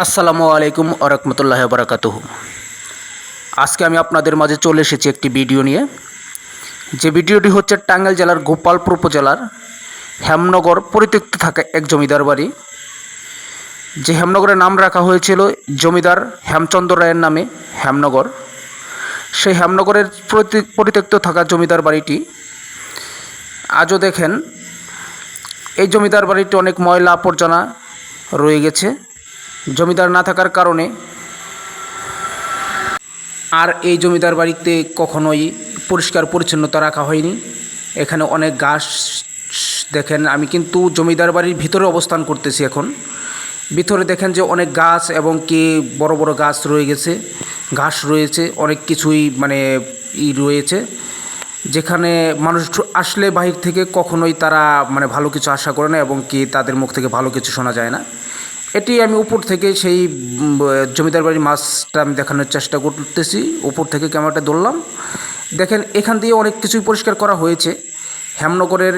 আসসালামু আলাইকুম আরহামতুল্লাহ বারাকাতুহ। আজকে আমি আপনাদের মাঝে চলে এসেছি একটি ভিডিও নিয়ে। যে ভিডিওটি হচ্ছে টাঙ্গাইল জেলার গোপালপুর উপজেলার হেমনগর পরিত্যক্ত থাকা এক জমিদার বাড়ি। যে হেমনগরের নাম রাখা হয়েছিল জমিদার হেমচন্দ্র রায়ের নামে হেমনগর। সেই হেমনগরের পরিত্যক্ত থাকা জমিদার বাড়িটি আজও দেখেন, এই জমিদার বাড়িটি অনেক ময়লা আবর্জনা রয়ে গেছে। জমিদার না থাকার কারণে আর এই জমিদার বাড়িতে কখনোই পরিষ্কার পরিচ্ছন্নতা রাখা হয়নি। এখানে অনেক ঘাস দেখেন, আমি কিন্তু জমিদার বাড়ির ভিতরে অবস্থান করতেছি এখন। ভিতরে দেখেন যে অনেক গাছ এবং কি বড় বড় গাছ রয়ে গেছে, ঘাস রয়েছে, অনেক কিছুই রয়েছে, যেখানে মানুষ আসলে বাহির থেকে কখনোই তারা ভালো কিছু আশা করে না এবং কি তাদের মুখ থেকে ভালো কিছু শোনা যায় না। এটি আমি উপর থেকে সেই জমিদার বাড়ির মাছটা আমি দেখানোর চেষ্টা করতেছি। উপর থেকে ক্যামেরাটা ধরলাম, দেখেন এখান দিয়ে অনেক কিছুই পরিষ্কার করা হয়েছে। হেমনগরের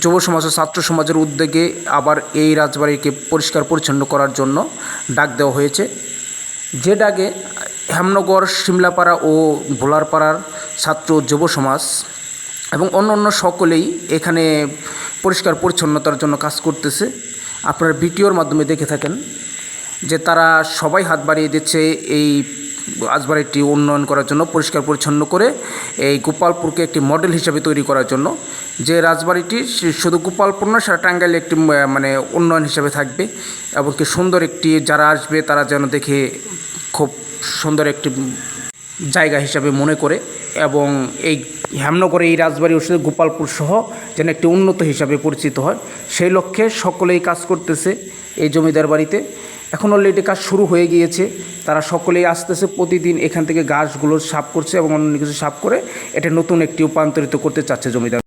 যুব সমাজ ও ছাত্র সমাজের উদ্যোগে আবার এই রাজবাড়িকে পরিষ্কার পরিচ্ছন্ন করার জন্য ডাক দেওয়া হয়েছে। যে ডাকে হেমনগর, শিমলাপাড়া ও ভোলারপাড়ার ছাত্র যুব সমাজ এবং অন্য সকলেই এখানে পরিষ্কার পরিচ্ছন্নতার জন্য কাজ করতেছে। আপনারা ভিডিওর মাধ্যমে দেখে থাকেন যে তারা সবাই হাত বাড়িয়ে দিচ্ছে এই রাজবাড়িটি উন্নয়ন করার জন্য, পরিষ্কার পরিচ্ছন্ন করে এই গোপালপুরকে একটি মডেল হিসাবে তৈরি করার জন্য। যে রাজবাড়িটি শুধু গোপালপুর না, সারা টাঙ্গাইলে একটি উন্নয়ন হিসাবে থাকবে এবং কি সুন্দর একটি, যারা আসবে তারা যেন দেখে খুব সুন্দর একটি জায়গা হিসাবে মনে করে এবং এই হেমনগরে এই রাজবাড়ি ওর সাথে গোপালপুর সহ যেন একটি উন্নত হিসাবে পরিচিত হয়, সেই লক্ষ্যে সকলেই কাজ করতেছে এই জমিদার বাড়িতে। এখন অলরেডি কাজ শুরু হয়ে গিয়েছে, তারা সকলেই আসতেছে, প্রতিদিন এখান থেকে গাছগুলো সাফ করছে এবং অন্য কিছু সাফ করে এটা নতুন একটি রূপান্তরিত করতে চাচ্ছে জমিদার।